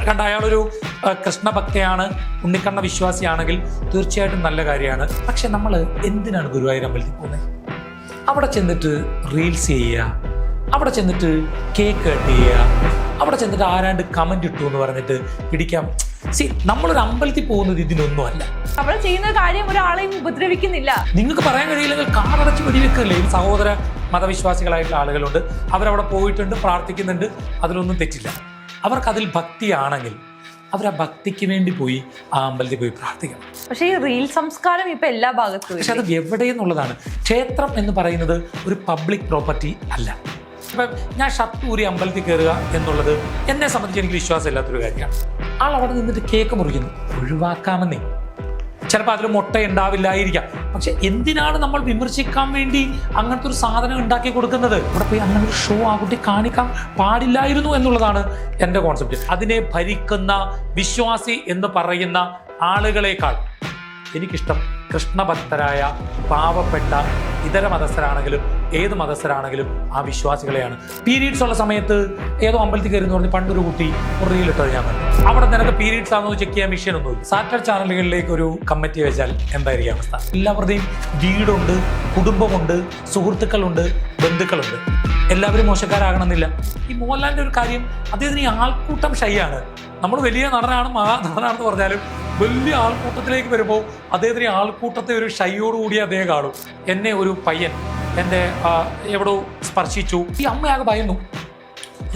കണ്ട അയാളൊരു കൃഷ്ണഭക്തയാണ്, ഉണ്ണിക്കണ്ണ വിശ്വാസിയാണെങ്കിൽ തീർച്ചയായിട്ടും നല്ല കാര്യമാണ്. പക്ഷെ നമ്മൾ എന്തിനാണ് ഗുരുവായൂർ അമ്പലത്തിൽ പോകുന്നത്? അവിടെ ചെന്നിട്ട് റീൽസ് ചെയ്യുക, അവിടെ ചെന്നിട്ട് കേക്ക് കട്ട് ചെയ്യുക, അവിടെ ചെന്നിട്ട് ആരാണ്ട് കമന്റ് ഇട്ടു എന്ന് പറഞ്ഞിട്ട് പിടിക്കാം. നമ്മളൊരു അമ്പലത്തിൽ പോകുന്നത് ഇതിനൊന്നും അല്ല. അവിടെ ചെയ്യുന്ന കാര്യം ഒരാളെയും ഉപദ്രവിക്കുന്നില്ല. നിങ്ങൾക്ക് പറയാൻ കഴിയില്ലെങ്കിൽ കാറടച്ച് വെടിവെക്കല്ലേ. സഹോദര മതവിശ്വാസികളായിട്ടുള്ള ആളുകളുണ്ട്, അവരവിടെ പോയിട്ടുണ്ട്, പ്രാർത്ഥിക്കുന്നുണ്ട്, അതിലൊന്നും തെറ്റില്ല. അവർക്കതിൽ ഭക്തിയാണെങ്കിൽ അവർ ആ ഭക്തിക്ക് വേണ്ടി പോയി ആ അമ്പലത്തിൽ പോയി പ്രാർത്ഥിക്കണം. പക്ഷേ ഈ റീൽ സംസ്കാരം ഇപ്പൊ എല്ലാ ഭാഗത്തും. പക്ഷെ അത് എവിടെയെന്നുള്ളതാണ്. ക്ഷേത്രം എന്ന് പറയുന്നത് ഒരു പബ്ലിക് പ്രോപ്പർട്ടി അല്ല. ഇപ്പം ഞാൻ ഷർട്ട് ഊരി അമ്പലത്തിൽ കയറുക എന്നുള്ളത് എന്നെ സംബന്ധിച്ച് എനിക്ക് വിശ്വാസമില്ലാത്തൊരു കാര്യമാണ്. ആൾ അവിടെ നിന്നിട്ട് കേക്ക് മുറിക്കുന്നു, ഒഴിവാക്കാമെന്നേ. ചിലപ്പോൾ അതിൽ മുട്ട ഉണ്ടാവില്ലായിരിക്കാം. പക്ഷെ എന്തിനാണ് നമ്മൾ വിമർശിക്കാൻ വേണ്ടി അങ്ങനത്തെ ഒരു സാധനം ഉണ്ടാക്കി കൊടുക്കുന്നത്? അവിടെ പോയി അങ്ങനെ ഒരു ഷോ ആ കുട്ടി കാണിക്കാൻ പാടില്ലായിരുന്നു എന്നുള്ളതാണ് എൻ്റെ കോൺസെപ്റ്റ്. അതിനെ ഭരിക്കുന്ന വിശ്വാസി എന്ന് പറയുന്ന ആളുകളെക്കാൾ എനിക്കിഷ്ടം കൃഷ്ണഭക്തരായ പാവപ്പെട്ട ഇതര മതസ്ഥരാണെങ്കിലും ഏത് മതസ്ഥരാണെങ്കിലും ആ വിശ്വാസികളെയാണ്. പീരീഡ്സ് ഉള്ള സമയത്ത് ഏതോ അമ്പലത്തിൽ കയറി എന്ന് പറഞ്ഞ് പണ്ടൊരു കുട്ടി റീലിട്ടത് ഞാൻ കണ്ടു. അവിടെ നിനക്ക് പീരീഡ്സ് ആണെന്ന് ചെക്ക് ചെയ്യാൻ മെഷീൻ ഒന്നുമില്ല. സാറ്റലൈറ്റ് ചാനലുകളിലേക്ക് ഒരു കമ്മിറ്റി വെച്ചാൽ എന്തായിരിക്കും അവസ്ഥ? എല്ലാവരുടെയും വീടുണ്ട്, കുടുംബമുണ്ട്, സുഹൃത്തുക്കളുണ്ട്, ബന്ധുക്കളുണ്ട്. എല്ലാവരും മോശക്കാരാകണമെന്നില്ല. ഈ മോഹൻലാലിൻ്റെ ഒരു കാര്യം, അദ്ദേഹത്തിന് ഈ ആൾക്കൂട്ടം ഷൈയാണ്. നമ്മൾ വലിയ നടനാണ്, നടനാണെന്ന് പറഞ്ഞാലും വലിയ ആൾക്കൂട്ടത്തിലേക്ക് വരുമ്പോൾ അദ്ദേഹത്തിന് ആൾക്കൂട്ടത്തെ ഒരു ഷൈയോടുകൂടി അദ്ദേഹം കാണും. എന്നെ ഒരു പയ്യൻ എൻ്റെ എവിടോ സ്പർശിച്ചു, ഈ അമ്മയാകെ ഭയന്നു.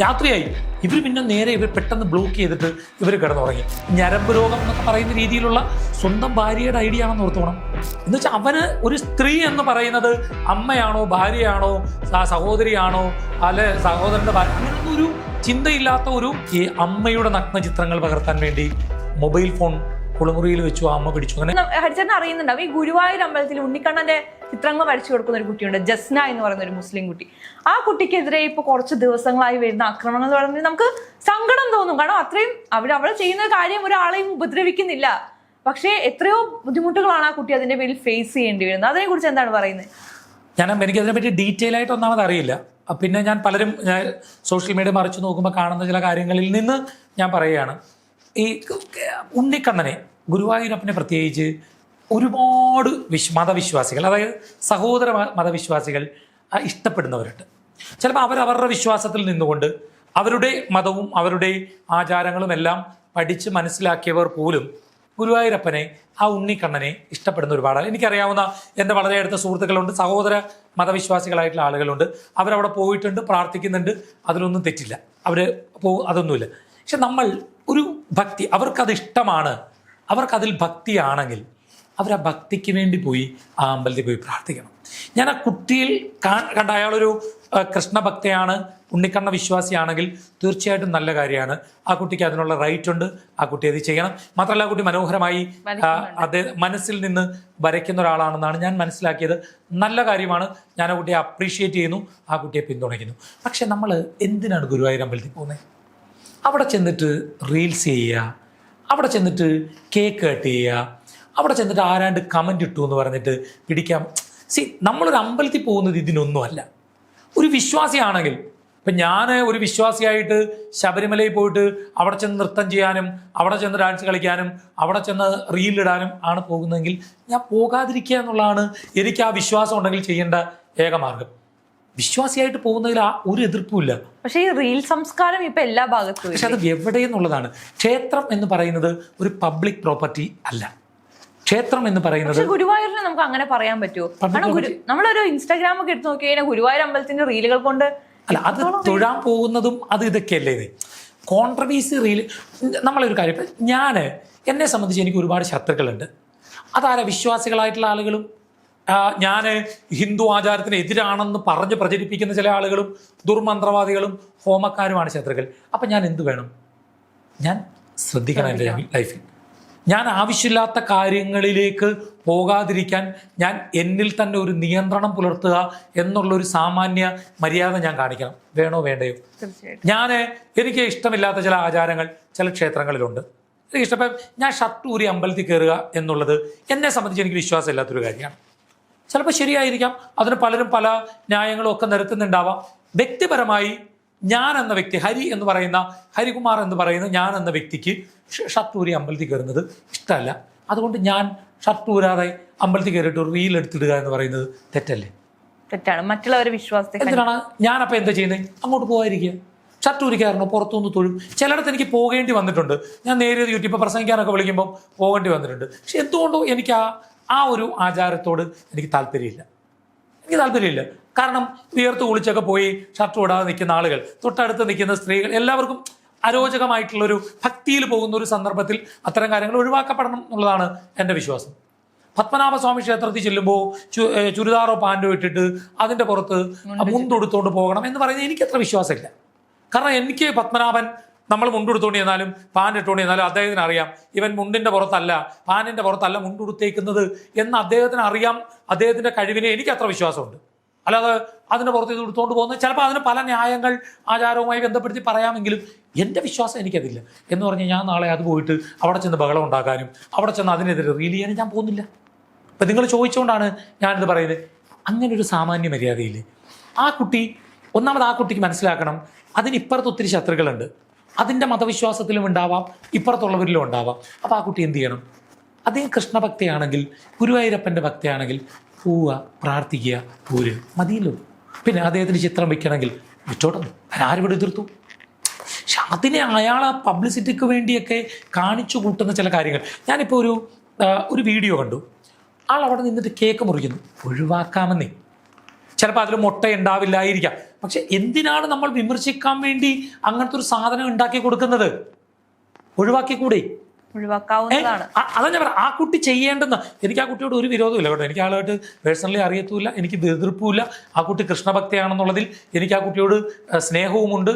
രാത്രിയായി, ഇവർ പിന്നെ നേരെ ഇവർ പെട്ടെന്ന് ബ്ലോക്ക് ചെയ്തിട്ട് ഇവർ കിടന്നുറങ്ങി. ഞരമ്പ് രോഗം എന്നൊക്കെ പറയുന്ന രീതിയിലുള്ള സ്വന്തം ഭാര്യയുടെ ഐഡിയ ആണെന്ന് ഓർത്തോണം. എന്ന് വെച്ചാൽ അവന് ഒരു സ്ത്രീ എന്ന് പറയുന്നത് അമ്മയാണോ, ഭാര്യയാണോ, സഹോദരിയാണോ, അല്ലെ സഹോദരൻ്റെ ഭാര്യ, അങ്ങനൊന്നും ഒരു ചിന്തയില്ലാത്ത ഒരു ഈ അമ്മയുടെ നഗ്ന ചിത്രങ്ങൾ പകർത്താൻ വേണ്ടി മൊബൈൽ ഫോൺ കുളിമുറിയിൽ വെച്ചു ആ അമ്മ പിടിച്ചു. അങ്ങനെ ഹരിച്ചേട്ടൻ അറിയുന്നുണ്ടാവും, ഈ ഗുരുവായൂർ അമ്പലത്തിൽ ഉണ്ണിക്കണ്ണന്റെ ചിത്രങ്ങൾ വരച്ചു കൊടുക്കുന്ന ഒരു കുട്ടിയുണ്ട്, ജസ്ന എന്ന് പറയുന്ന ഒരു മുസ്ലിം കുട്ടി. ആ കുട്ടിക്കെതിരെ ഇപ്പൊ കുറച്ച് ദിവസങ്ങളായി വരുന്ന ആക്രമണം എന്ന് പറയുന്നത് നമുക്ക് സങ്കടം തോന്നും. കാരണം അത്രയും അവൾ ചെയ്യുന്ന കാര്യം ഒരാളെയും ഉപദ്രവിക്കുന്നില്ല. പക്ഷേ എത്രയോ ബുദ്ധിമുട്ടുകളാണ് ആ കുട്ടി അതിന്റെ പേരിൽ ഫേസ് ചെയ്യേണ്ടി വരുന്നത്. അതിനെ കുറിച്ച് എന്താണ് പറയുന്നത്? എനിക്കതിനെ പറ്റി ഡീറ്റെയിൽ ആയിട്ട് ഒന്നാമത് അറിയില്ല. പിന്നെ ഞാൻ പലരും സോഷ്യൽ മീഡിയ മറിച്ച് നോക്കുമ്പോൾ കാണുന്ന ചില കാര്യങ്ങളിൽ നിന്ന് ഞാൻ പറയുകയാണ്. ഈ ഉണ്ണിക്കണ്ണനെ, ഗുരുവായൂരപ്പനെ പ്രത്യേകിച്ച് ഒരുപാട് മതവിശ്വാസികൾ, അതായത് സഹോദര മതവിശ്വാസികൾ ഇഷ്ടപ്പെടുന്നവരുണ്ട്. ചിലപ്പോൾ അവരവരുടെ വിശ്വാസത്തിൽ നിന്നുകൊണ്ട് അവരുടെ മതവും അവരുടെ ആചാരങ്ങളും എല്ലാം പഠിച്ച് മനസ്സിലാക്കിയവർ പോലും ഗുരുവായൂരപ്പനെ, ആ ഉണ്ണിക്കണ്ണനെ ഇഷ്ടപ്പെടുന്ന ഒരുപാട് എനിക്കറിയാവുന്ന എൻ്റെ വളരെ അടുത്ത സുഹൃത്തുക്കളുണ്ട്, സഹോദര മതവിശ്വാസികളായിട്ടുള്ള ആളുകളുണ്ട്. അവരവിടെ പോയിട്ടുണ്ട്, പ്രാർത്ഥിക്കുന്നുണ്ട്, അതിലൊന്നും തെറ്റില്ല. അതൊന്നുമില്ല. പക്ഷെ നമ്മൾ ഒരു ഭക്തി, അവർക്കത് ഇഷ്ടമാണ്, അവർക്കതിൽ ഭക്തിയാണെങ്കിൽ അവർ ആ ഭക്തിക്ക് വേണ്ടി പോയി ആ അമ്പലത്തിൽ പോയി പ്രാർത്ഥിക്കണം. ഞാൻ ആ കുട്ടിയിൽ കണ്ട അയാളൊരു കൃഷ്ണഭക്തയാണ്, ഉണ്ണിക്കണ്ണ വിശ്വാസിയാണെങ്കിൽ തീർച്ചയായിട്ടും നല്ല കാര്യമാണ്. ആ കുട്ടിക്ക് അതിനുള്ള റൈറ്റ് ഉണ്ട്, ആ കുട്ടി അത് ചെയ്യണം. മാത്രമല്ല ആ കുട്ടി മനോഹരമായി അദ്ദേഹം മനസ്സിൽ നിന്ന് വരയ്ക്കുന്ന ഒരാളാണെന്നാണ് ഞാൻ മനസ്സിലാക്കിയത്. നല്ല കാര്യമാണ്, ഞാൻ ആ കുട്ടിയെ അപ്രീഷിയേറ്റ് ചെയ്യുന്നു, ആ കുട്ടിയെ പിന്തുണയ്ക്കുന്നു. പക്ഷെ നമ്മൾ എന്തിനാണ് ഗുരുവായൂർ അമ്പലത്തിൽ പോകുന്നത്? അവിടെ ചെന്നിട്ട് റീൽസ് ചെയ്യുക, അവിടെ ചെന്നിട്ട് കേക്ക് കട്ട് ചെയ്യുക, അവിടെ ചെന്നിട്ട് ആരാണ്ട് കമന്റ് ഇട്ടു എന്ന് പറഞ്ഞിട്ട് പിടിക്കാം. നമ്മളൊരു അമ്പലത്തിൽ പോകുന്നത് ഇതിനൊന്നും അല്ല. ഒരു വിശ്വാസിയാണെങ്കിൽ, ഇപ്പം ഞാൻ ഒരു വിശ്വാസിയായിട്ട് ശബരിമലയിൽ പോയിട്ട് അവിടെ ചെന്ന് നൃത്തം ചെയ്യാനും അവിടെ ചെന്ന് ഡാൻസ് കളിക്കാനും അവിടെ ചെന്ന് റീലിടാനും ആണ് പോകുന്നതെങ്കിൽ ഞാൻ പോകാതിരിക്കുക എന്നുള്ളതാണ് എനിക്ക് ആ വിശ്വാസം ഉണ്ടെങ്കിൽ ചെയ്യേണ്ട ഏക മാർഗം. വിശ്വാസിയായിട്ട് പോകുന്നതിൽ ഒരു എതിർപ്പുമില്ല. പക്ഷേ ഈ റീൽ സംസ്കാരം ഇപ്പൊ എല്ലാ ഭാഗത്തും. പക്ഷെ അത് എവിടെയെന്നുള്ളതാണ്. ക്ഷേത്രം എന്ന് പറയുന്നത് ഒരു പബ്ലിക് പ്രോപ്പർട്ടി അല്ല. ക്ഷേത്രം എന്ന് പറയുന്നത് ഗുരുവായൂരിനെ നമുക്ക് അങ്ങനെ പറയാൻ പറ്റുമോ? നമ്മളൊരു ഇൻസ്റ്റാഗ്രാം ഒക്കെ എടുത്ത് നോക്കി കഴിഞ്ഞാൽ ഗുരുവായൂർ അമ്പലത്തിന്റെ റീലുകൾ കൊണ്ട് അല്ല, അത് തൊഴാൻ പോകുന്നതും അത് ഇതൊക്കെയല്ലേ. ഇത് കോൺട്രവേഴ്സി റീൽ. നമ്മളൊരു കാര്യം, എന്നെ സംബന്ധിച്ച് എനിക്ക് ഒരുപാട് ശത്രുക്കളുണ്ട്. അതാരാ? വിശ്വാസികളായിട്ടുള്ള ആളുകളും ഞാൻ ഹിന്ദു ആചാരത്തിന് എതിരാണെന്ന് പറഞ്ഞ് പ്രചരിപ്പിക്കുന്ന ചില ആളുകളും ദുർമന്ത്രവാദികളും ഹോമക്കാരുമാണ് ശത്രുക്കൾ. അപ്പം ഞാൻ എന്ത് വേണം? ഞാൻ ശ്രദ്ധിക്കണം എൻ്റെ ലൈഫിൽ. ഞാൻ ആവശ്യമില്ലാത്ത കാര്യങ്ങളിലേക്ക് പോകാതിരിക്കാൻ ഞാൻ എന്നിൽ തന്നെ ഒരു നിയന്ത്രണം പുലർത്തുക എന്നുള്ളൊരു സാമാന്യ മര്യാദ ഞാൻ കാണിക്കണം. വേണോ വേണ്ടയോ? എനിക്ക് ഇഷ്ടമില്ലാത്ത ചില ആചാരങ്ങൾ ചില ക്ഷേത്രങ്ങളിലുണ്ട്. എനിക്ക് ഇഷ്ടപ്പെട്ട ഞാൻ ഷർട്ട് ഊരി അമ്പലത്തിൽ കയറുക എന്നുള്ളത് എന്നെ സംബന്ധിച്ച് എനിക്ക് വിശ്വാസമില്ലാത്തൊരു കാര്യമാണ്. ചിലപ്പോൾ ശരിയായിരിക്കാം, അതിന് പലരും പല ന്യായങ്ങളും ഒക്കെ നിരത്തുന്നുണ്ടാവാം. വ്യക്തിപരമായി ഞാൻ എന്ന വ്യക്തി ഹരികുമാർ എന്ന് പറയുന്ന ഞാൻ എന്ന വ്യക്തിക്ക് ഷർട്ടൂരി അമ്പലത്തിൽ കയറുന്നത് ഇഷ്ടമല്ല. അതുകൊണ്ട് ഞാൻ ഷർട്ടൂരാതെ അമ്പലത്തിൽ കയറിയിട്ട് ഒരു റീൽ എടുത്തിടുക എന്ന് പറയുന്നത് തെറ്റല്ലേ? തെറ്റാണ്. മറ്റുള്ളവരെ വിശ്വാസത്തെ എന്തിനാണ് ഞാനപ്പോൾ എന്താ ചെയ്യുന്നത്? അങ്ങോട്ട് പോകാതിരിക്കുക. ഷർട്ടൂരിക്കാരനോ പുറത്തുനിന്ന് തൊഴും. ചിലയിടത്ത് എനിക്ക് പോകേണ്ടി വന്നിട്ടുണ്ട്. ഞാൻ നേരിയ യൂട്യൂബ് പ്രസംഗിക്കാനൊക്കെ വിളിക്കുമ്പോൾ പോകേണ്ടി വന്നിട്ടുണ്ട്. പക്ഷെ എന്തുകൊണ്ടോ എനിക്ക് ആ ഒരു ആചാരത്തോട് എനിക്ക് താല്പര്യമില്ല. കാരണം വിയർത്ത് കുളിച്ചൊക്കെ പോയി ഷർട്ട് ഇടാതെ നിൽക്കുന്ന ആളുകൾ, തൊട്ടടുത്ത് നിൽക്കുന്ന സ്ത്രീകൾ, എല്ലാവർക്കും അരോചകമായിട്ടുള്ളൊരു ഭക്തിയിൽ പോകുന്ന ഒരു സന്ദർഭത്തിൽ അത്തരം കാര്യങ്ങൾ ഒഴിവാക്കപ്പെടണം എന്നുള്ളതാണ് എൻ്റെ വിശ്വാസം. പത്മനാഭസ്വാമി ക്ഷേത്രത്തിൽ ചെല്ലുമ്പോൾ ചുരിദാറോ പാൻറ്റോ ഇട്ടിട്ട് അതിൻ്റെ പുറത്ത് മുണ്ടെടുത്തുകൊണ്ട് പോകണം എന്ന് പറയുന്നത് എനിക്ക് അത്ര വിശ്വാസമില്ല. കാരണം എനിക്ക് പത്മനാഭൻ നമ്മൾ മുണ്ടെടുത്തോണ്ട് ചെന്നാലും പാൻറ് ഇട്ടുകൊണ്ട് ചെന്നാലും അദ്ദേഹത്തിന് അറിയാം ഇവൻ മുണ്ടിൻ്റെ പുറത്തല്ല, പാനിൻ്റെ പുറത്തല്ല മുണ്ടെടുത്തേക്കുന്നത് എന്ന് അദ്ദേഹത്തിന് അറിയാം. അദ്ദേഹത്തിൻ്റെ കഴിവിനെ എനിക്ക് അത്ര വിശ്വാസമുണ്ട്. അല്ലാതെ അതിൻ്റെ പുറത്ത് ഇത് എടുത്തുകൊണ്ട് പോകുന്നത് ചിലപ്പോൾ അതിന് പല ന്യായങ്ങൾ ആചാരവുമായി ബന്ധപ്പെടുത്തി പറയാമെങ്കിലും എൻ്റെ വിശ്വാസം എനിക്കതില്ല. എന്ന് പറഞ്ഞാൽ ഞാൻ നാളെ അത് പോയിട്ട് അവിടെ ചെന്ന് ബഹളം ഉണ്ടാക്കാനും അവിടെ ചെന്ന് അതിനെതിരെ റീൽ ചെയ്യാനും ഞാൻ പോകുന്നില്ല. അപ്പം നിങ്ങൾ ചോദിച്ചുകൊണ്ടാണ് ഞാനിത് പറയുന്നത്. അങ്ങനെ ഒരു സാമാന്യ മര്യാദയില്ലേ ആ കുട്ടി? ഒന്നാമത് ആ കുട്ടിക്ക് മനസ്സിലാക്കണം, അതിനിപ്പുറത്ത് ഒത്തിരി ശത്രുക്കളുണ്ട്. അതിൻ്റെ മതവിശ്വാസത്തിലും ഉണ്ടാവാം, ഇപ്പുറത്തുള്ളവരിലും ഉണ്ടാവാം. അപ്പോൾ ആ കുട്ടി എന്ത് ചെയ്യണം? അദ്ദേഹം കൃഷ്ണഭക്തിയാണെങ്കിൽ, ഗുരുവായൂരപ്പൻ്റെ ഭക്തിയാണെങ്കിൽ പോവുക, പ്രാർത്ഥിക്കുക, പോരുക, മതിയല്ലോ. പിന്നെ അദ്ദേഹത്തിന് ചിത്രം വയ്ക്കണമെങ്കിൽ വിറ്റോട്ടെ, ആരിവിടെ എതിർത്തു? പക്ഷെ അതിനെ അയാളെ പബ്ലിസിറ്റിക്ക് വേണ്ടിയൊക്കെ കാണിച്ചു കൂട്ടുന്ന ചില കാര്യങ്ങൾ. ഞാനിപ്പോൾ ഒരു വീഡിയോ കണ്ടു. ആൾ അവിടെ നിന്നിട്ട് കേക്ക് മുറിക്കുന്നു. ഒഴിവാക്കാമെന്നേ. ചിലപ്പോൾ അതിൽ മുട്ട ഉണ്ടാവില്ലായിരിക്കാം. പക്ഷെ എന്തിനാണ് നമ്മൾ വിമർശിക്കാൻ വേണ്ടി അങ്ങനത്തെ ഒരു സാധനം ഉണ്ടാക്കി കൊടുക്കുന്നത്? ഒഴിവാക്കിക്കൂടെ? ഒഴിവാക്കാവുന്നതാണ്. അതാ ഞാൻ പറയാം, ആ കുട്ടി ചെയ്യേണ്ടെന്ന്. എനിക്ക് ആ കുട്ടിയോട് ഒരു വിരോധമില്ല കേട്ടോ. എനിക്ക് ആളുമായിട്ട് പേഴ്സണലി അറിയത്തുമില്ല, എനിക്ക് എതിർപ്പുമില്ല. ആ കുട്ടി കൃഷ്ണഭക്തിയാണെന്നുള്ളതിൽ എനിക്ക് ആ കുട്ടിയോട് സ്നേഹവും ഉണ്ട്.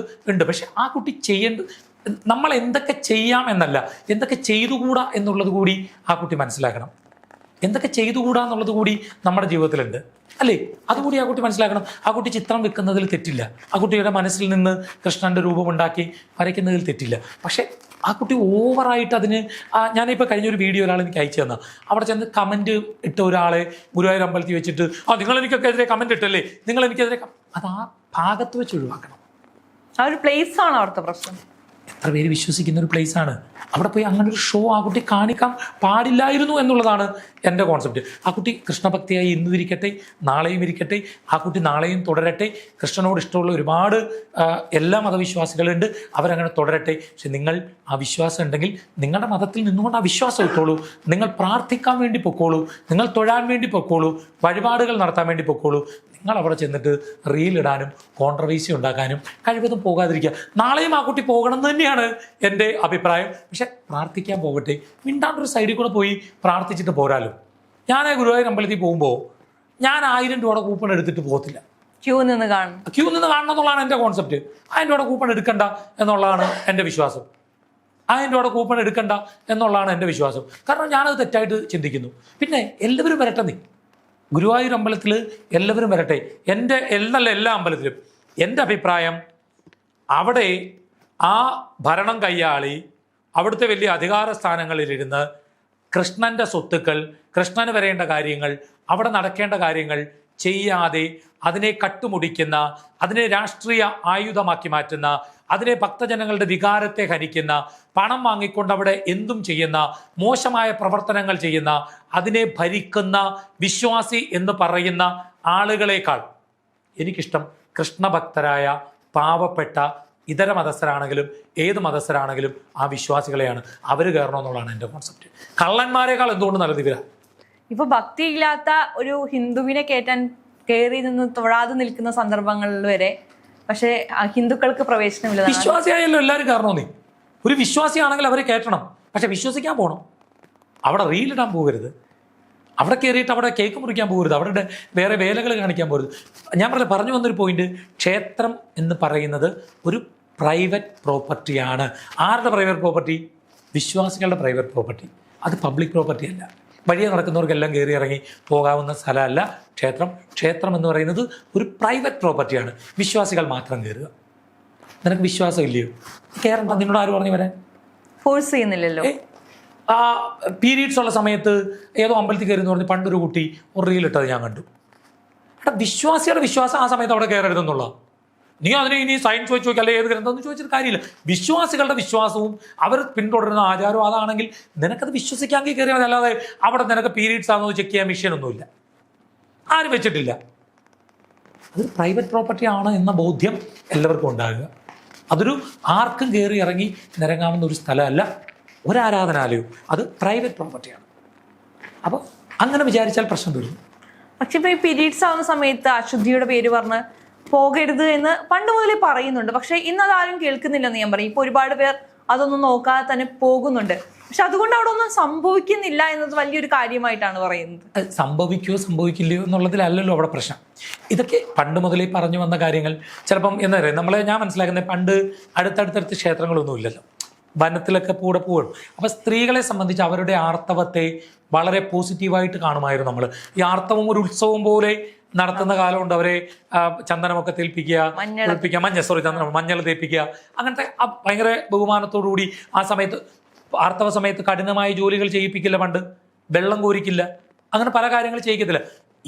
പക്ഷെ ആ കുട്ടി നമ്മൾ എന്തൊക്കെ ചെയ്യാം എന്നല്ല, എന്തൊക്കെ ചെയ്തുകൂടാ എന്നുള്ളത് കൂടി ആ കുട്ടി മനസ്സിലാക്കണം. എന്തൊക്കെ ചെയ്തുകൂടാ എന്നുള്ളത് കൂടി നമ്മുടെ ജീവിതത്തിലുണ്ട് അല്ലേ? അതുകൂടി ആ കുട്ടി മനസ്സിലാക്കണം. ആ കുട്ടി ചിത്രം വെക്കുന്നതിൽ തെറ്റില്ല. ആ കുട്ടിയുടെ മനസ്സിൽ നിന്ന് കൃഷ്ണന്റെ രൂപമുണ്ടാക്കി വരയ്ക്കുന്നതിൽ തെറ്റില്ല. പക്ഷെ ആ കുട്ടി ഓവറായിട്ട് അതിന് ഞാനിപ്പോൾ കഴിഞ്ഞൊരു വീഡിയോ ഒരാൾ എനിക്ക് അയച്ചു തന്ന, അവിടെ ചെന്ന് കമൻറ്റ് ഇട്ട ഒരാളെ ഗുരുവായൂർ അമ്പലത്തിൽ വെച്ചിട്ട് നിങ്ങൾ എനിക്കൊക്കെ എതിരെ കമൻറ്റ് ഇട്ടല്ലേ, നിങ്ങൾ എനിക്കെതിരെ അത് ആ ഭാഗത്ത് വെച്ച് ഒഴിവാക്കണം. ആ ഒരു പ്ലേസ് ആണ് അവിടുത്തെ പ്രശ്നം. എത്ര പേര് വിശ്വസിക്കുന്ന ഒരു പ്ലേസാണ്. അവിടെ പോയി അങ്ങനെ ഒരു ഷോ ആ കുട്ടി കാണിക്കാൻ പാടില്ലായിരുന്നു എന്നുള്ളതാണ് എൻ്റെ കോൺസെപ്റ്റ്. ആ കുട്ടി കൃഷ്ണഭക്തിയായി ഇന്നും ഇരിക്കട്ടെ, നാളെയും ഇരിക്കട്ടെ. ആ കുട്ടി നാളെയും തുടരട്ടെ. കൃഷ്ണനോട് ഇഷ്ടമുള്ള ഒരുപാട് എല്ലാ മതവിശ്വാസികളുണ്ട്, അവരങ്ങനെ തുടരട്ടെ. പക്ഷെ നിങ്ങൾ ആ വിശ്വാസം ഉണ്ടെങ്കിൽ നിങ്ങളുടെ മതത്തിൽ നിന്നുകൊണ്ട് ആ വിശ്വാസം ഇട്ടോളൂ. നിങ്ങൾ പ്രാർത്ഥിക്കാൻ വേണ്ടി പൊക്കോളൂ, നിങ്ങൾ തൊഴാൻ വേണ്ടി പൊക്കോളൂ, വഴിപാടുകൾ നടത്താൻ വേണ്ടി പൊക്കോളൂ. നിങ്ങൾ അവിടെ ചെന്നിട്ട് റീലിടാനും കോൺട്രവേഴ്സി ഉണ്ടാക്കാനും കഴിവതും പോകാതിരിക്കുക. നാളെയും ആ കുട്ടി പോകണം എന്ന് തന്നെയാണ് എൻ്റെ അഭിപ്രായം. പക്ഷെ പ്രാർത്ഥിക്കാൻ പോകട്ടെ. മിണ്ടാണ്ടൊരു സൈഡിൽ കൂടെ പോയി പ്രാർത്ഥിച്ചിട്ട് പോരാലോ. ഞാൻ ഗുരുവായൂർ അമ്പലത്തിൽ പോകുമ്പോൾ ഞാൻ 1000 രൂപയുടെ കൂപ്പൺ എടുത്തിട്ട് പോകത്തില്ല. ക്യൂ നിന്ന് കാണണം എന്നുള്ളതാണ് എൻ്റെ കോൺസെപ്റ്റ്. 1000 രൂപയുടെ കൂപ്പൺ എടുക്കണ്ട എന്നുള്ളതാണ് എൻ്റെ വിശ്വാസം. 1000 രൂപയുടെ കൂപ്പൺ എടുക്കണ്ട എന്നുള്ളതാണ് എൻ്റെ വിശ്വാസം. കാരണം ഞാനത് തെറ്റായിട്ട് ചിന്തിക്കുന്നു. പിന്നെ എല്ലാവരും വരട്ടെ. ഗുരുവായൂർ അമ്പലത്തിൽ എല്ലാവരും വരട്ടെ. എല്ലാ അമ്പലത്തിലും എൻ്റെ അഭിപ്രായം, അവിടെ ആ ഭരണം കൈയാളി അവിടുത്തെ വലിയ അധികാര സ്ഥാനങ്ങളിലിരുന്ന് കൃഷ്ണൻ്റെ സ്വത്തുക്കൾ, കൃഷ്ണന് വരേണ്ട കാര്യങ്ങൾ, അവിടെ നടക്കേണ്ട കാര്യങ്ങൾ ചെയ്യാതെ അതിനെ കട്ടുമുടിക്കുന്ന, അതിനെ രാഷ്ട്രീയ ആയുധമാക്കി മാറ്റുന്ന, അതിനെ ഭക്തജനങ്ങളുടെ വികാരത്തെ ഹനിക്കുന്ന, പണം വാങ്ങിക്കൊണ്ട് അവിടെ എന്തും ചെയ്യുന്ന, മോശമായ പ്രവർത്തനങ്ങൾ ചെയ്യുന്ന, അതിനെ ഭരിക്കുന്ന വിശ്വാസി എന്ന് പറയുന്ന ആളുകളേക്കാൾ എനിക്കിഷ്ടം കൃഷ്ണഭക്തരായ പാവപ്പെട്ട ഇതര മതസ്ഥരാണെങ്കിലും ഏത് മതസ്ഥരാണെങ്കിലും ആ വിശ്വാസികളെയാണ്. അവർ കയറണമെന്നുള്ളതാണ് എൻ്റെ കോൺസെപ്റ്റ്. കള്ളന്മാരെക്കാൾ എന്തുകൊണ്ട് നല്ലത് ഇവരാണ്. ഇപ്പൊ ഭക്തിയില്ലാത്ത ഒരു ഹിന്ദുവിനെ കയറി നിന്ന് തൊഴാതെ നിൽക്കുന്ന സന്ദർഭങ്ങളിൽ വരെ പക്ഷേ ഹിന്ദുക്കൾക്ക് പ്രവേശനമില്ല. വിശ്വാസിയായല്ലോ എല്ലാവരും കയറണോ? നീ ഒരു വിശ്വാസിയാണെങ്കിൽ അവരെ കയറ്റണം. പക്ഷെ വിശ്വസിക്കാൻ പോകണം. അവിടെ റീലിടാൻ പോകരുത്. അവിടെ കയറിയിട്ട് അവിടെ കേക്ക് മുറിക്കാൻ പോകരുത്. അവരുടെ വേറെ വേലകൾ കാണിക്കാൻ പോകരുത്. ഞാൻ പറഞ്ഞു വന്നൊരു പോയിന്റ്, ക്ഷേത്രം എന്ന് പറയുന്നത് ഒരു പ്രൈവറ്റ് പ്രോപ്പർട്ടിയാണ്. ആരുടെ പ്രൈവറ്റ് പ്രോപ്പർട്ടി? വിശ്വാസികളുടെ പ്രൈവറ്റ് പ്രോപ്പർട്ടി. അത് പബ്ലിക് പ്രോപ്പർട്ടി അല്ല. വഴിയെ നടക്കുന്നവർക്കെല്ലാം കയറി ഇറങ്ങി പോകാവുന്ന സ്ഥലമല്ല ക്ഷേത്രം. ക്ഷേത്രം എന്ന് പറയുന്നത് ഒരു പ്രൈവറ്റ് പ്രോപ്പർട്ടിയാണ്. വിശ്വാസികൾ മാത്രം കയറുക. നിനക്ക് വിശ്വാസം ഇല്ലയോ? കയറണ്ട. നിന്നോട് ആര് പറഞ്ഞു വരാൻ? ഫോഴ്സ് ചെയ്യുന്നില്ലല്ലോ. ആ പീരീഡ്സ് ഉള്ള സമയത്ത് ഏതോ അമ്പലത്തിൽ കയറി എന്ന് പറഞ്ഞ് പണ്ടൊരു കുട്ടി ഒരു റീലിട്ടത് ഞാൻ കണ്ടു. വിശ്വാസിയുടെ വിശ്വാസം ആ സമയത്ത് അവിടെ കയറരുതെന്നുള്ള. നീ അതിനെ ഇനി സയൻസ് വെച്ച് നോക്കി അല്ലെ ഏത് ഗ്രന്ഥം എന്ന് ചോദിച്ചിട്ട് കാര്യമില്ല. വിശ്വാസികളുടെ വിശ്വാസവും അവർ പിന്തുടരുന്ന ആചാരവും അതാണെങ്കിൽ നിനക്കത് വിശ്വസിക്കാമെങ്കിൽ കയറിയാൽ മതി. അല്ലാതെ അവിടെ നിനക്ക് പീരീഡ്സ് ആണെന്ന് ചെക്ക് ചെയ്യാൻ മെഷീനൊന്നുമില്ല, ആരും വെച്ചിട്ടില്ല. അതൊരു പ്രൈവറ്റ് പ്രോപ്പർട്ടി ആണ് എന്ന ബോധ്യം എല്ലാവർക്കും ഉണ്ടാകുക. അതൊരു ആർക്കും കയറി ഇറങ്ങി നിരങ്ങാവുന്ന ഒരു സ്ഥലമല്ല ഒരാരാധനാലയവും, അത് പ്രൈവറ്റ് പ്രോപ്പർട്ടിയാണ്. അപ്പോൾ അങ്ങനെ വിചാരിച്ചാൽ പ്രശ്നം വരും. പക്ഷെ ഇപ്പൊ ഈ പീരീഡ്സ് ആവുന്ന സമയത്ത് അശുദ്ധിയുടെ പേര് പറഞ്ഞ് പോകരുത് എന്ന് പണ്ട് മുതലേ പറയുന്നുണ്ട്. പക്ഷെ ഇന്നതാരും കേൾക്കുന്നില്ലെന്ന് ഞാൻ പറയും. ഇപ്പൊ ഒരുപാട് പേർ അതൊന്നും നോക്കാതെ തന്നെ പോകുന്നുണ്ട്. പക്ഷെ അതുകൊണ്ട് അവിടെ ഒന്നും സംഭവിക്കുന്നില്ല എന്നത് വലിയൊരു കാര്യമായിട്ടാണ് പറയുന്നത്. സംഭവിക്കുകയോ സംഭവിക്കില്ലയോ എന്നുള്ളതിലല്ലല്ലോ അവിടെ പ്രശ്നം. ഇതൊക്കെ പണ്ട് മുതലേ പറഞ്ഞു വന്ന കാര്യങ്ങൾ. ചിലപ്പം എന്താ പറയുക, ഞാൻ മനസ്സിലാക്കുന്നത് പണ്ട് അടുത്തടുത്തടുത്ത് ക്ഷേത്രങ്ങളൊന്നും ഇല്ലല്ലോ, വനത്തിലൊക്കെ കൂടെ പോകും. അപ്പം സ്ത്രീകളെ സംബന്ധിച്ച് അവരുടെ ആർത്തവത്തെ വളരെ പോസിറ്റീവായിട്ട് കാണുമായിരുന്നു നമ്മൾ. ഈ ആർത്തവം ഒരു ഉത്സവം പോലെ നടത്തുന്ന കാലമുണ്ട്. അവരെ ചന്ദനമൊക്കെ തേൽപ്പിക്കുക, മഞ്ഞൾ തേപ്പിക്കുക, അങ്ങനത്തെ ഭയങ്കര ബഹുമാനത്തോടുകൂടി ആ സമയത്ത് ആർത്തവ സമയത്ത് കഠിനമായ ജോലികൾ ചെയ്യിപ്പിക്കില്ല, പണ്ട് വെള്ളം കോരിക്കില്ല, അങ്ങനെ പല കാര്യങ്ങൾ ചെയ്യിക്കത്തില്ല.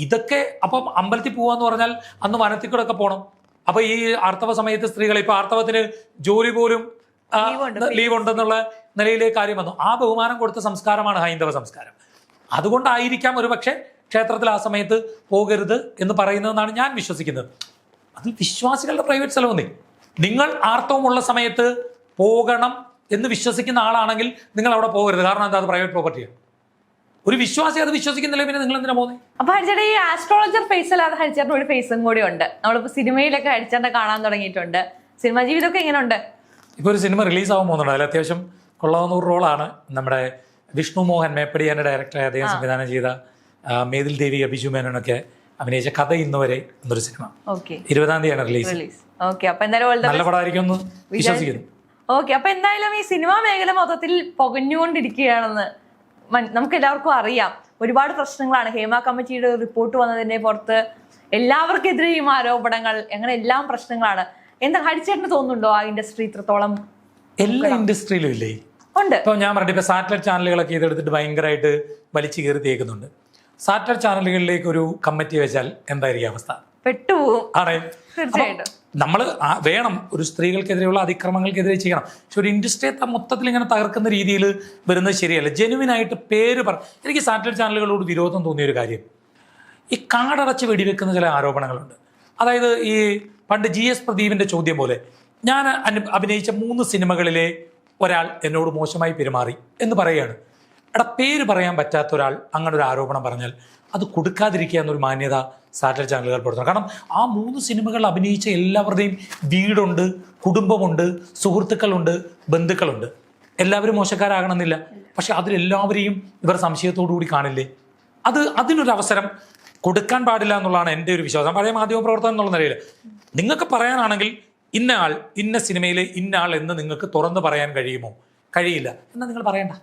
ഇതൊക്കെ അപ്പം അമ്പലത്തിൽ പോവാന്ന് പറഞ്ഞാൽ അന്ന് വനത്തിൽ കൂടെ ഒക്കെ പോകണം. അപ്പൊ ഈ ആർത്തവ സമയത്ത് സ്ത്രീകളെ ഇപ്പൊ ആർത്തവത്തിന് ജോലി പോലും ലീവ് ഉണ്ടെന്നുള്ള നിലയിലേക്ക് കാര്യം വന്നു. ആ ബഹുമാനം കൊടുത്ത സംസ്കാരമാണ് ഹൈന്ദവ സംസ്കാരം. അതുകൊണ്ടായിരിക്കാം ഒരു പക്ഷേ ക്ഷേത്രത്തിൽ ആ സമയത്ത് പോകരുത് എന്ന് പറയുന്നതെന്നാണ് ഞാൻ വിശ്വസിക്കുന്നത്. അത് വിശ്വാസികളുടെ പ്രൈവറ്റ് സ്ഥലമൊന്നേ. നിങ്ങൾ ആർത്തവമുള്ള സമയത്ത് പോകണം എന്ന് വിശ്വസിക്കുന്ന ആളാണെങ്കിൽ നിങ്ങൾ അവിടെ പോകരുത്. കാരണം എന്താ, അത് പ്രൈവറ്റ് പ്രോപ്പർട്ടിയാണ്. ഒരു വിശ്വാസി അത് വിശ്വസിക്കുന്നില്ല, പിന്നെ നിങ്ങൾ എന്തിനാ പോകുന്നത്? അപ്പൊ ഹരിച്ചേട്ടൻ ഈ ആസ്ട്രോളജർ ഫേസ് അല്ലാതെ ഹരിച്ചേട്ടൻ ഒരു ഫേസും കൂടി ഉണ്ട്. നമ്മളിപ്പോ സിനിമയിലൊക്കെ ഹരിച്ചേട്ടനെ കാണാൻ തുടങ്ങിയിട്ടുണ്ട്. സിനിമാ ജീവിതമൊക്കെ എങ്ങനെയുണ്ട്? ഇപ്പോൾ ഒരു സിനിമ റിലീസാവാൻ പോകുന്നുണ്ട്. അതിൽ അത്യാവശ്യം കൊള്ളാവുന്ന ഒരു റോളാണ്. നമ്മുടെ വിഷ്ണു മോഹൻ മേപ്പടിയാൻ്റെ ഡയറക്ടറായി അദ്ദേഹം സംവിധാനം ചെയ്ത മേതിൽ ദേവി, ബിജു മേനോനൊക്കെ അഭിനയിച്ച കഥ ഇന്നുവരെ എന്നൊരു സിനിമ 20-ാം തീയതിയാണ് റിലീസ്. നല്ല പടമായിരിക്കും എന്ന് വിശ്വസിക്കുന്നു. ഓക്കെ, അപ്പൊ എന്തായാലും ഈ സിനിമാ മേഖല മൊത്തത്തിൽ പുകഞ്ഞുകൊണ്ടിരിക്കുകയാണെന്ന് നമുക്ക് എല്ലാവർക്കും അറിയാം. ഒരുപാട് പ്രശ്നങ്ങളാണ്. ഹേമ കമ്മിറ്റിയുടെ റിപ്പോർട്ട് വന്നതിന്റെ പുറത്ത് എല്ലാവർക്കെതിരെയും ആരോപണങ്ങൾ, അങ്ങനെ എല്ലാം പ്രശ്നങ്ങളാണ്. എന്താ ഹരിച്ചേട്ടന് തോന്നുന്നുണ്ടോ ആ ഇൻഡസ്ട്രി ഇത്രത്തോളം? എല്ലാ ഇൻഡസ്ട്രിയിലും ഇല്ലേ ഉണ്ട്. ഇപ്പൊ ഞാൻ പറഞ്ഞിട്ട് ഇപ്പൊ സാറ്റലൈറ്റ് ചാനലുകളൊക്കെ ഇതെടുത്തിട്ട് ഭയങ്കരമായിട്ട് വലിച്ചു കയറി തേക്കുന്നുണ്ട്. സാറ്റലൈറ്റ് ചാനലുകളിലേക്ക് ഒരു കമ്മിറ്റി വെച്ചാൽ എന്തായിരിക്കും അവസ്ഥ? പെട്ടുപോകും. ആണേ, തീർച്ചയായിട്ടും നമ്മൾ വേണം ഒരു സ്ത്രീകൾക്കെതിരെയുള്ള അതിക്രമങ്ങൾക്കെതിരെ ചെയ്യണം. പക്ഷെ ഒരു ഇൻഡസ്ട്രിയെ മൊത്തത്തിൽ ഇങ്ങനെ തകർക്കുന്ന രീതിയിൽ വരുന്നത് ശരിയല്ല. ജെനുവിനായിട്ട് പേര് എനിക്ക് സാറ്റലൈറ്റ് ചാനലുകളോട് വിരോധം തോന്നിയൊരു കാര്യം, ഈ കാടടച്ച് വെടിവെക്കുന്ന ചില ആരോപണങ്ങളുണ്ട്. അതായത് ഈ പണ്ട് GS പ്രദീപിന്റെ ചോദ്യം പോലെ, ഞാൻ അഭിനയിച്ച 3 സിനിമകളിലെ ഒരാൾ എന്നോട് മോശമായി പെരുമാറി എന്ന് പറയുകയാണ്. പേര് പറയാൻ പറ്റാത്ത ഒരാൾ അങ്ങനെ ഒരു ആരോപണം പറഞ്ഞാൽ അത് കൊടുക്കാതിരിക്കുക എന്നൊരു മാന്യത സാറ്റലൈറ്റ് ചാനലുകൾ പുറത്തുണ്ട്. കാരണം ആ 3 സിനിമകൾ അഭിനയിച്ച എല്ലാവരുടെയും വീടുണ്ട്, കുടുംബമുണ്ട്, സുഹൃത്തുക്കളുണ്ട്, ബന്ധുക്കളുണ്ട്. എല്ലാവരും മോശക്കാരാകണമെന്നില്ല. പക്ഷെ അതിലെല്ലാവരെയും ഇവർ സംശയത്തോടു കൂടി കാണില്ലേ? അതിനൊരു അവസരം കൊടുക്കാൻ പാടില്ല എന്നുള്ളതാണ് എൻ്റെ ഒരു വിശ്വാസം. പഴയ മാധ്യമ പ്രവർത്തനം എന്നുള്ള നിലയിൽ നിങ്ങൾക്ക് പറയാനാണെങ്കിൽ ഇന്ന ആൾ ഇന്ന സിനിമയിലെ ഇന്ന ആൾ എന്ന് നിങ്ങൾക്ക് തുറന്ന് പറയാൻ കഴിയുമോ? കഴിയില്ല. എന്നാൽ നിങ്ങൾ പറയണ്ട.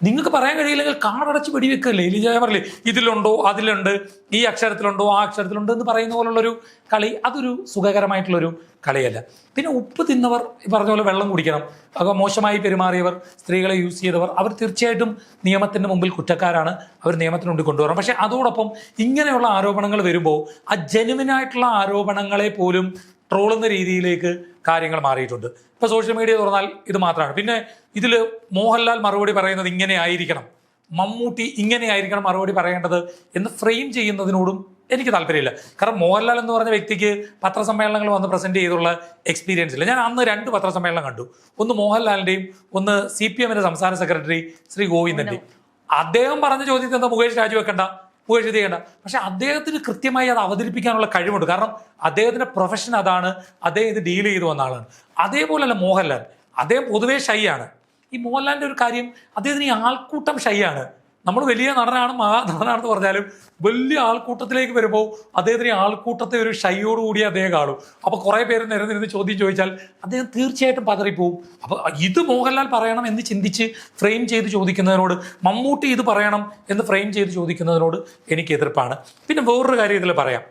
നിങ്ങൾക്ക് പറയാൻ കഴിയില്ലെങ്കിൽ കാടടച്ച് വെടിവെക്കല്ലേ. ഞാൻ പറയില്ലേ, ഇതിലുണ്ടോ അതിലുണ്ട്, ഈ അക്ഷരത്തിലുണ്ടോ ആ അക്ഷരത്തിലുണ്ട് എന്ന് പറയുന്ന പോലുള്ളൊരു കളി, അതൊരു സുഖകരമായിട്ടുള്ളൊരു കളിയല്ല. പിന്നെ ഉപ്പ് തിന്നവർ പറഞ്ഞ പോലെ വെള്ളം കുടിക്കണം. അപ്പോൾ മോശമായി പെരുമാറിയവർ, സ്ത്രീകളെ യൂസ് ചെയ്തവർ, അവർ തീർച്ചയായിട്ടും നിയമത്തിൻ്റെ മുമ്പിൽ കുറ്റക്കാരാണ്. അവർ നിയമത്തിന് മുമ്പിൽ കൊണ്ടുവരണം. പക്ഷേ അതോടൊപ്പം ഇങ്ങനെയുള്ള ആരോപണങ്ങൾ വരുമ്പോൾ ആ ജെനുവിനായിട്ടുള്ള ആരോപണങ്ങളെ പോലും ട്രോളുന്ന രീതിയിലേക്ക് കാര്യങ്ങൾ മാറിയിട്ടുണ്ട്. ഇപ്പോൾ സോഷ്യൽ മീഡിയ തുറന്നാൽ ഇത് മാത്രമാണ്. പിന്നെ ഇതിൽ മോഹൻലാൽ മറുപടി പറയുന്നത് ഇങ്ങനെ ആയിരിക്കണം, മമ്മൂട്ടി ഇങ്ങനെ ആയിരിക്കണം മറുപടി പറയേണ്ടത് എന്ന് ഫ്രെയിം ചെയ്യുന്നതിനോടും എനിക്ക് താല്പര്യമില്ല. കാരണം മോഹൻലാൽ എന്ന് പറഞ്ഞ വ്യക്തിക്ക് പത്രസമ്മേളനങ്ങൾ വന്ന് പ്രസന്റ് ചെയ്തുള്ള എക്സ്പീരിയൻസ് ഇല്ല. ഞാൻ അന്ന് 2 പത്രസമ്മേളനം കണ്ടു. ഒന്ന് മോഹൻലാലിൻ്റെയും ഒന്ന് CPM സംസ്ഥാന സെക്രട്ടറി ശ്രീ ഗോവിന്ദൻ്റെയും. അദ്ദേഹം പറഞ്ഞ ചോദ്യത്തിൽ എന്താ മുകേഷ് രാജിവെക്കണ്ട, മുകേഷ് ഇത് ചെയ്യണ്ട. പക്ഷെ അദ്ദേഹത്തിന് കൃത്യമായി അത് അവതരിപ്പിക്കാനുള്ള കഴിവുണ്ട്. കാരണം അദ്ദേഹത്തിന്റെ പ്രൊഫഷൻ അതാണ്, അദ്ദേഹം ഇത് ഡീൽ ചെയ്തു വന്ന ആളാണ്. അതേപോലെയല്ല മോഹൻലാൽ. അദ്ദേഹം പൊതുവേ ഷൈ ആണ്. ഈ മോഹൻലാലിൻ്റെ ഒരു കാര്യം, അദ്ദേഹത്തിന് ഈ ആൾക്കൂട്ടം ഷൈ ആണ്. നമ്മൾ വലിയ നടനാണ്, നടനാണെന്ന് പറഞ്ഞാലും വലിയ ആൾക്കൂട്ടത്തിലേക്ക് വരുമ്പോൾ അദ്ദേഹത്തിന് ആൾക്കൂട്ടത്തെ ഒരു ഷൈയോടുകൂടി അദ്ദേഹം കാണും. അപ്പോൾ കുറേ പേര് നിരന്നിരുന്ന് ചോദ്യം ചോദിച്ചാൽ അദ്ദേഹം തീർച്ചയായിട്ടും പതറിപ്പോവും. അപ്പോൾ ഇത് മോഹൻലാൽ പറയണം എന്ന് ചിന്തിച്ച് ഫ്രെയിം ചെയ്ത് ചോദിക്കുന്നതിനോട്, മമ്മൂട്ടി ഇത് പറയണം എന്ന് ഫ്രെയിം ചെയ്ത് ചോദിക്കുന്നതിനോട് എനിക്ക് എതിർപ്പാണ്. പിന്നെ വേറൊരു കാര്യം ഇതിൽ പറയാം.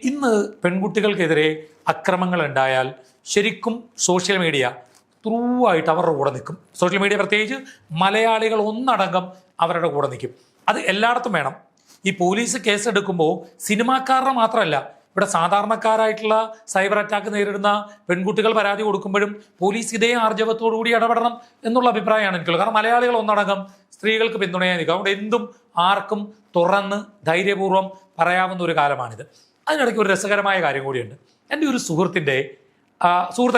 ഇന്ന് പെൺകുട്ടികൾക്കെതിരെ അക്രമങ്ങൾ ഉണ്ടായാൽ ശരിക്കും സോഷ്യൽ മീഡിയ ത്രൂ ആയിട്ട് അവരുടെ കൂടെ നിൽക്കും. സോഷ്യൽ മീഡിയ പ്രത്യേകിച്ച് മലയാളികൾ ഒന്നടങ്കം അവരുടെ കൂടെ നിൽക്കും. അത് എല്ലായിടത്തും വേണം. ഈ പോലീസ് കേസെടുക്കുമ്പോൾ സിനിമാക്കാരുടെ മാത്രമല്ല, ഇവിടെ സാധാരണക്കാരായിട്ടുള്ള സൈബർ അറ്റാക്ക് നേരിടുന്ന പെൺകുട്ടികൾ പരാതി കൊടുക്കുമ്പോഴും പോലീസ് ഇതേ ആർജവത്തോടുകൂടി ഇടപെടണം എന്നുള്ള അഭിപ്രായമാണ് എനിക്കുള്ളത്. കാരണം മലയാളികൾ ഒന്നടങ്കം സ്ത്രീകൾക്ക് പിന്തുണയായി നിൽക്കും. അതുകൊണ്ട് എന്തും ആർക്കും തുറന്ന് ധൈര്യപൂർവ്വം പറയാവുന്ന ഒരു കാലമാണിത്. അതിനിടയ്ക്ക് ഒരു രസകരമായ കാര്യം കൂടിയുണ്ട്. എൻ്റെ ഒരു സുഹൃത്ത്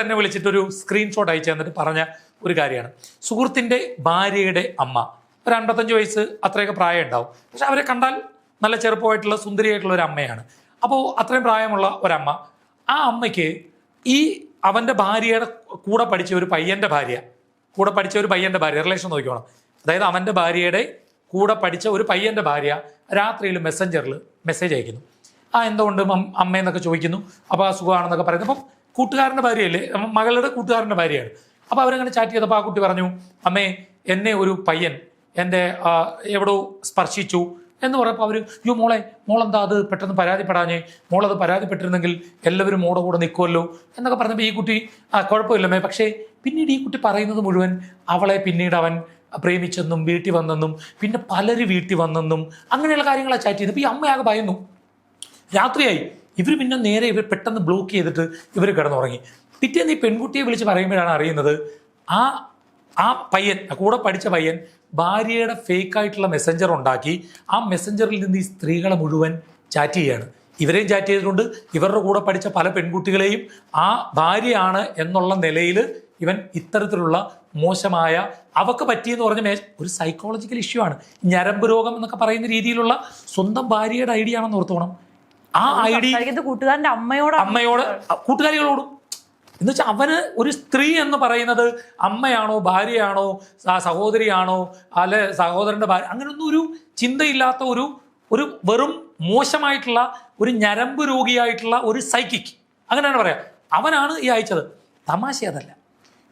എന്നെ വിളിച്ചിട്ടൊരു സ്ക്രീൻഷോട്ട് അയച്ചു തന്നിട്ട് പറഞ്ഞ ഒരു കാര്യമാണ്. സുഹൃത്തിൻ്റെ ഭാര്യയുടെ അമ്മ ഒരു 55 വയസ്സ് അത്രയൊക്കെ പ്രായം ഉണ്ടാവും. പക്ഷെ അവരെ കണ്ടാൽ നല്ല ചെറുപ്പമായിട്ടുള്ള സുന്ദരിയായിട്ടുള്ള ഒരു അമ്മയാണ്. അപ്പോൾ അത്രയും പ്രായമുള്ള ഒരമ്മ, ആ അമ്മയ്ക്ക് അവൻ്റെ ഭാര്യയുടെ കൂടെ പഠിച്ച ഒരു പയ്യൻ്റെ ഭാര്യ റിലേഷൻ നോക്കിക്കോണം. അതായത് അവൻ്റെ ഭാര്യയുടെ കൂടെ പഠിച്ച ഒരു പയ്യൻ്റെ ഭാര്യ രാത്രിയിൽ മെസ്സഞ്ചറിൽ മെസ്സേജ് അയക്കുന്നു. എന്തുകൊണ്ട് അമ്മയെന്നൊക്കെ ചോദിക്കുന്നു. അപ്പോൾ ആ സുഖമാണെന്നൊക്കെ പറയുന്നു. അപ്പം കൂട്ടുകാരൻ്റെ ഭാര്യയല്ലേ, മകളുടെ കൂട്ടുകാരൻ്റെ ഭാര്യയാണ്. അപ്പോൾ അവരങ്ങനെ ചാറ്റ് ചെയ്തപ്പോൾ ആ കുട്ടി പറഞ്ഞു, അമ്മേ എന്നെ ഒരു പയ്യൻ എൻ്റെ എവിടോ സ്പർശിച്ചു എന്ന് പറയുമ്പോൾ അവർ, മോളെന്താ അത് പെട്ടെന്ന് പരാതിപ്പെടാഞ്ഞേ, മോളത് പരാതിപ്പെട്ടിരുന്നെങ്കിൽ എല്ലാവരും മോടെ കൂടെ നിൽക്കുമല്ലോ എന്നൊക്കെ പറഞ്ഞപ്പോൾ ഈ കുട്ടി കുഴപ്പമില്ലമ്മേ. പക്ഷേ പിന്നീട് ഈ കുട്ടി പറയുന്നത് മുഴുവൻ അവളെ പിന്നീട് അവൻ പ്രേമിച്ചെന്നും വീട്ടിൽ വന്നെന്നും പിന്നെ പലര് വീട്ടിൽ വന്നെന്നും അങ്ങനെയുള്ള കാര്യങ്ങളാണ് ചാറ്റ് ചെയ്തപ്പോൾ ഈ അമ്മയാകെ ഭയന്നു. രാത്രിയായി. ഇവർ പിന്നെ നേരെ പെട്ടെന്ന് ബ്ലോക്ക് ചെയ്തിട്ട് ഇവർ കിടന്നുറങ്ങി. പിറ്റേന്ന് ഈ പെൺകുട്ടിയെ വിളിച്ച് പറയുമ്പോഴാണ് അറിയുന്നത് ആ പയ്യൻ, കൂടെ പഠിച്ച പയ്യൻ ഭാര്യയുടെ ഫേക്കായിട്ടുള്ള മെസ്സഞ്ചർ ഉണ്ടാക്കി ആ മെസ്സഞ്ചറിൽ നിന്ന് ഈ സ്ത്രീകളെ മുഴുവൻ ചാറ്റ് ചെയ്യുകയാണ്. ഇവരെയും ചാറ്റ് ചെയ്തിട്ടുണ്ട്, ഇവരുടെ കൂടെ പഠിച്ച പല പെൺകുട്ടികളെയും ആ ഭാര്യയാണ് എന്നുള്ള നിലയിൽ ഇവൻ ഇത്തരത്തിലുള്ള മോശമായ അവക്ക് പറ്റിയെന്ന് പറഞ്ഞ ഒരു സൈക്കോളജിക്കൽ ഇഷ്യൂ ആണ്. ഞരമ്പ് രോഗം എന്നൊക്കെ പറയുന്ന രീതിയിലുള്ള സ്വന്തം ഭാര്യയുടെ ഐഡിയ ആണെന്ന് ഓർത്തോണം. ആ ഐഡിയ കൂട്ടുകാരൻ്റെ അമ്മയോട് കൂട്ടുകാരികളോടും എന്ന് വെച്ചാൽ അവന് ഒരു സ്ത്രീ എന്ന് പറയുന്നത് അമ്മയാണോ ഭാര്യയാണോ സഹോദരിയാണോ അല്ലെ സഹോദരൻ്റെ ഭാര്യ, അങ്ങനെയൊന്നും ഒരു ചിന്തയില്ലാത്ത ഒരു വെറും മോശമായിട്ടുള്ള ഒരു ഞരമ്പ് രോഗിയായിട്ടുള്ള ഒരു സൈക്കിക്, അങ്ങനെയാണ് പറയാം. അവനാണ് ഈ അയച്ചത്. തമാശ അതല്ല.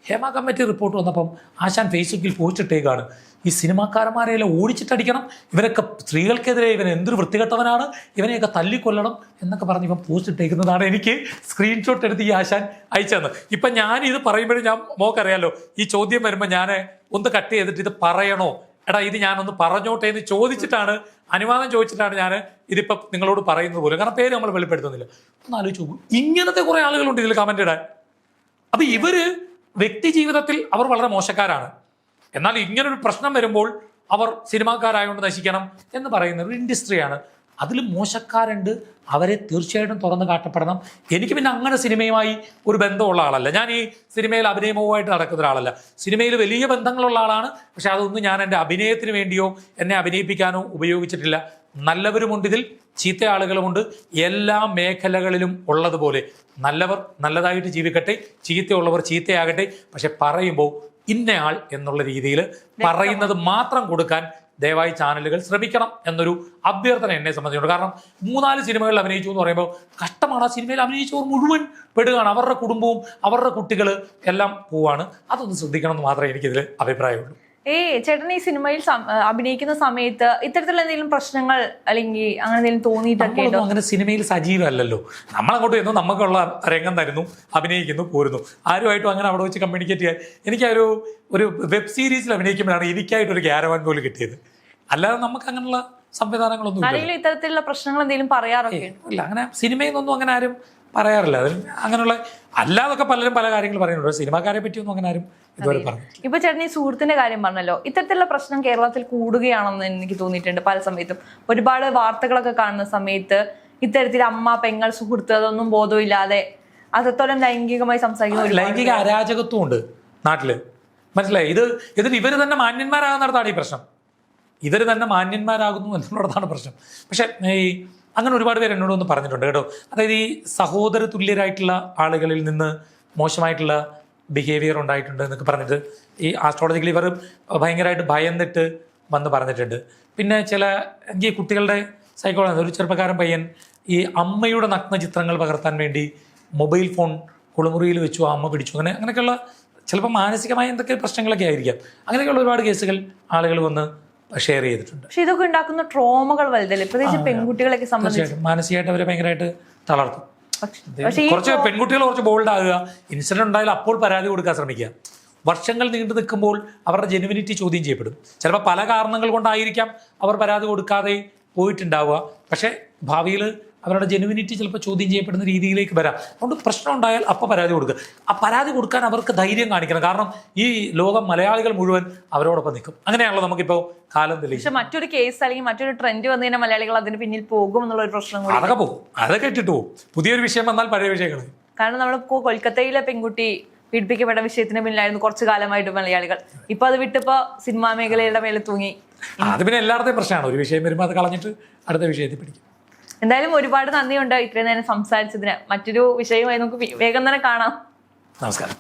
ഹേമ കമ്മിറ്റി റിപ്പോർട്ട് വന്നപ്പം ആശാൻ ഫേസ്ബുക്കിൽ പോസ്റ്റ് ഇട്ടേക്കാണ്, ഈ സിനിമാക്കാരന്മാരെയെല്ലാം ഓടിച്ചിട്ടടിക്കണം, ഇവരൊക്കെ സ്ത്രീകൾക്കെതിരെ ഇവൻ എന്തൊരു വൃത്തികെട്ടവനാണ്, ഇവനെയൊക്കെ തല്ലിക്കൊല്ലണം എന്നൊക്കെ പറഞ്ഞ് ഇവൻ പോസ്റ്റ് ഇട്ടേക്കുന്നതാണ് എനിക്ക് സ്ക്രീൻഷോട്ട് എടുത്ത് ഈ ആശാൻ അയച്ചതെന്ന്. ഇപ്പം ഞാൻ ഇത് പറയുമ്പോഴും ഞാൻ മോക്കറിയാലോ, ഈ ചോദ്യം വരുമ്പോൾ ഞാൻ ഒന്ന് കട്ട് ചെയ്തിട്ട് ഇത് പറയണോ, എടാ ഇത് ഞാനൊന്ന് പറഞ്ഞോട്ടെ എന്ന് ചോദിച്ചിട്ടാണ്, അനുവാദം ചോദിച്ചിട്ടാണ് ഞാൻ ഇതിപ്പം നിങ്ങളോട് പറയുന്നത് പോലും. കാരണം പേര് നമ്മൾ വെളിപ്പെടുത്തുന്നില്ല. ഒന്ന് ആലോചിച്ച് നോക്കൂ, ഇങ്ങനത്തെ കുറേ ആളുകളുണ്ട് ഇതിൽ കമൻ്റ് ഇടാൻ. അപ്പം ഇവര് വ്യക്തി ജീവിതത്തിൽ അവർ വളരെ മോശക്കാരാണ്, എന്നാൽ ഇങ്ങനൊരു പ്രശ്നം വരുമ്പോൾ അവർ സിനിമാക്കാരായതുകൊണ്ട് നശിക്കണം എന്ന് പറയുന്ന ഒരു ഇൻഡസ്ട്രിയാണ്. അതിൽ മോശക്കാരുണ്ട്, അവരെ തീർച്ചയായിട്ടും തുറന്ന് കാട്ടപ്പെടണം. എനിക്ക് പിന്നെ അങ്ങനെ സിനിമയുമായി ഒരു ബന്ധമുള്ള ആളല്ല. ഞാൻ ഈ സിനിമയിൽ അഭിനയമവുമായിട്ട് നടക്കുന്ന ഒരാളല്ല. സിനിമയിൽ വലിയ ബന്ധങ്ങളുള്ള ആളാണ്, പക്ഷെ അതൊന്നും ഞാൻ എൻ്റെ അഭിനയത്തിന് വേണ്ടിയോ എന്നെ അഭിനയിപ്പിക്കാനോ ഉപയോഗിച്ചിട്ടില്ല. നല്ലവരുമുണ്ട്, ഇതിൽ ചീത്ത ആളുകളുമുണ്ട്. എല്ലാ മേഖലകളിലും ഉള്ളതുപോലെ നല്ലവർ നല്ലതായിട്ട് ജീവിക്കട്ടെ, ചീത്തയുള്ളവർ ചീത്തയാകട്ടെ. പക്ഷെ പറയുമ്പോൾ ഇന്നയാൾ എന്നുള്ള രീതിയിൽ പറയുന്നത് മാത്രം കൊടുക്കാൻ ദയവായി ചാനലുകൾ ശ്രമിക്കണം എന്നൊരു അഭ്യർത്ഥന എന്നെ സംബന്ധിച്ചുണ്ട്. കാരണം 3-4 സിനിമകളിൽ അഭിനയിച്ചു എന്ന് പറയുമ്പോൾ കഷ്ടമാണ്. ആ സിനിമയിൽ അഭിനയിച്ചവർ മുഴുവൻ പെടുകയാണ്, അവരുടെ കുടുംബവും അവരുടെ കുട്ടികൾ എല്ലാം പോവാണ്. അതൊന്ന് ശ്രദ്ധിക്കണം എന്ന് മാത്രമേ എനിക്കിതിൽ അഭിപ്രായമുള്ളൂ. ചേട്ടൻ ഈ സിനിമയിൽ അഭിനയിക്കുന്ന സമയത്ത് ഇത്തരത്തിലുള്ള എന്തെങ്കിലും പ്രശ്നങ്ങൾ അല്ലെങ്കിൽ അങ്ങനെ എന്തെങ്കിലും തോന്നിയിട്ടൊക്കെ ഉണ്ടോ? അങ്ങനെ സിനിമയിൽ സജീവമല്ലല്ലോ, നമ്മളങ്ങോട്ട് ചെന്നു നമുക്കുള്ള രംഗം തരുന്നു, അഭിനയിക്കുന്നു, പോരുന്നു. ആരുമായിട്ടും അങ്ങനെ അവിടെ വെച്ച് കമ്മ്യൂണിക്കേറ്റ് ചെയ്യാൻ എനിക്കൊരു വെബ് സീരീസിൽ അഭിനയിക്കുമ്പോഴാണ് എനിക്കായിട്ടൊരു ക്യാരവാൻ പോലും കിട്ടിയത്. അല്ലാതെ നമുക്ക് അങ്ങനെയുള്ള സംവിധാനങ്ങളൊന്നും ഇല്ല. ഇത്തരത്തിലുള്ള പ്രശ്നങ്ങൾ എന്തെങ്കിലും പറയാറൊക്കെ ഇല്ല. അങ്ങനെ സിനിമയിൽ നിന്നൊന്നും അങ്ങനെ ആരും പറയാറില്ല. അതിൽ അങ്ങനെയുള്ള അല്ലാതൊക്കെ പലരും പല കാര്യങ്ങൾ പറയുന്നുണ്ട്. സിനിമാക്കാരെ പറ്റിയൊന്നും അങ്ങനെ ആരും ഇതുവരെ പറഞ്ഞു. ഇപ്പൊ ചേട്ടൻ ഈ സുഹൃത്തിന്റെ കാര്യം പറഞ്ഞല്ലോ, ഇത്തരത്തിലുള്ള പ്രശ്നം കേരളത്തിൽ കൂടുകയാണെന്ന് എനിക്ക് തോന്നിയിട്ടുണ്ട്. പല സമയത്തും ഒരുപാട് വാർത്തകളൊക്കെ കാണുന്ന സമയത്ത് ഇത്തരത്തിൽ അമ്മ, പെങ്ങൾ, സുഹൃത്ത് അതൊന്നും ബോധമില്ലാതെ അത്രത്തോളം ലൈംഗികമായി സംസാരിക്കുന്ന ലൈംഗിക അരാജകത്വം ഉണ്ട് നാട്ടില്. മനസ്സിലായി? ഇതിന് ഇവർ തന്നെ മാന്യന്മാരാകുന്നിടത്താണ് ഈ പ്രശ്നം. ഇവർ തന്നെ മാന്യന്മാരാകുന്നു എന്നുള്ളതാണ് പ്രശ്നം. പക്ഷെ അങ്ങനെ ഒരുപാട് പേര് എന്നോടൊന്ന് പറഞ്ഞിട്ടുണ്ട് കേട്ടോ. അതായത് ഈ സഹോദര തുല്യരായിട്ടുള്ള ആളുകളിൽ നിന്ന് മോശമായിട്ടുള്ള ബിഹേവിയർ ഉണ്ടായിട്ടുണ്ട് എന്നൊക്കെ പറഞ്ഞിട്ട് ഈ ആസ്ട്രോളജിക്കലി ഇവർ ഭയങ്കരമായിട്ട് ഭയന്നിട്ട് വന്ന് പറഞ്ഞിട്ടുണ്ട്. പിന്നെ ഈ കുട്ടികളുടെ സൈക്കോളജി, ഒരു ചെറുപ്പക്കാരൻ പയ്യൻ ഈ അമ്മയുടെ നഗ്ന ചിത്രങ്ങൾ പകർത്താൻ വേണ്ടി മൊബൈൽ ഫോൺ കുളിമുറിയിൽ വെച്ചു, ആ അമ്മ പിടിച്ചു, അങ്ങനെയൊക്കെയുള്ള ചിലപ്പോൾ മാനസികമായ എന്തൊക്കെ പ്രശ്നങ്ങളൊക്കെ ആയിരിക്കാം. അങ്ങനെയൊക്കെയുള്ള ഒരുപാട് കേസുകൾ ആളുകൾ വന്ന് ഷെയർ ചെയ്തിട്ടുണ്ട്. പക്ഷെ ഇതൊക്കെ ഉണ്ടാക്കുന്ന ട്രോമകൾ വലുതല്ലേ, പ്രത്യേകിച്ച് പെൺകുട്ടികളൊക്കെ സംബന്ധിച്ച്. മാനസികമായിട്ട് അവരെ ഭയങ്കരമായിട്ട് തളർത്തും. കുറച്ച് പെൺകുട്ടികൾ കുറച്ച് ബോൾഡ് ആകുക, ഇൻസിഡന്റ് ഉണ്ടായാലും അപ്പോൾ പരാതി കൊടുക്കാൻ ശ്രമിക്കുക. വർഷങ്ങൾ നീണ്ടു നിൽക്കുമ്പോൾ അവരുടെ ജെനുവിനിറ്റി ചോദ്യം ചെയ്യപ്പെടും. ചിലപ്പോൾ പല കാരണങ്ങൾ കൊണ്ടായിരിക്കാം അവർ പരാതി കൊടുക്കാതെ പോയിട്ടുണ്ടാവുക. പക്ഷേ ഭാവിയിൽ അവരുടെ ജെനുവിനിറ്റി ചിലപ്പോൾ ചോദ്യം ചെയ്യപ്പെടുന്ന രീതിയിലേക്ക് വരാം. അതുകൊണ്ട് പ്രശ്നം ഉണ്ടായാൽ അപ്പോൾ പരാതി കൊടുക്കുക. ആ പരാതി കൊടുക്കാൻ അവർക്ക് ധൈര്യം കാണിക്കണം. കാരണം ഈ ലോകം മലയാളികൾ മുഴുവൻ അവരോടൊപ്പം നിൽക്കും. അങ്ങനെയാണല്ലോ നമുക്കിപ്പോൾ കാലം തെളിയിക്കും. പക്ഷെ മറ്റൊരു കേസ് അല്ലെങ്കിൽ മറ്റൊരു ട്രെൻഡ് വന്നു കഴിഞ്ഞാൽ മലയാളികൾ അതിന് പിന്നിൽ പോകും എന്നുള്ള ഒരു പ്രശ്നം കൂടി. അതൊക്കെ പോകും, അതൊക്കെ ഇട്ടിട്ട് പോകും. പുതിയൊരു വിഷയം വന്നാൽ പഴയ വിഷയങ്ങൾ. കാരണം നമ്മൾ കൊൽക്കത്തയിലെ പെൺകുട്ടി പീഡിപ്പിക്കപ്പെട്ട വിഷയത്തിന് പിന്നിലായിരുന്നു കുറച്ചു കാലമായിട്ട് മലയാളികൾ. ഇപ്പൊ അത് വിട്ടിപ്പോ സിനിമാ മേഖലയുടെ മേലെ തൂങ്ങി. അത് പിന്നെ എല്ലായിടത്തെയും പ്രശ്നമാണ്. ഒരു വിഷയം വരുമ്പോൾ അത് കളഞ്ഞിട്ട് അടുത്ത വിഷയത്തിൽ പിടിക്കും. എന്തായാലും ഒരുപാട് നന്ദിയുണ്ട് ഇത്രയും നേരം സംസാരിച്ചതിന്. മറ്റൊരു വിഷയമായി നമുക്ക് വേഗം തന്നെ കാണാം. നമസ്കാരം.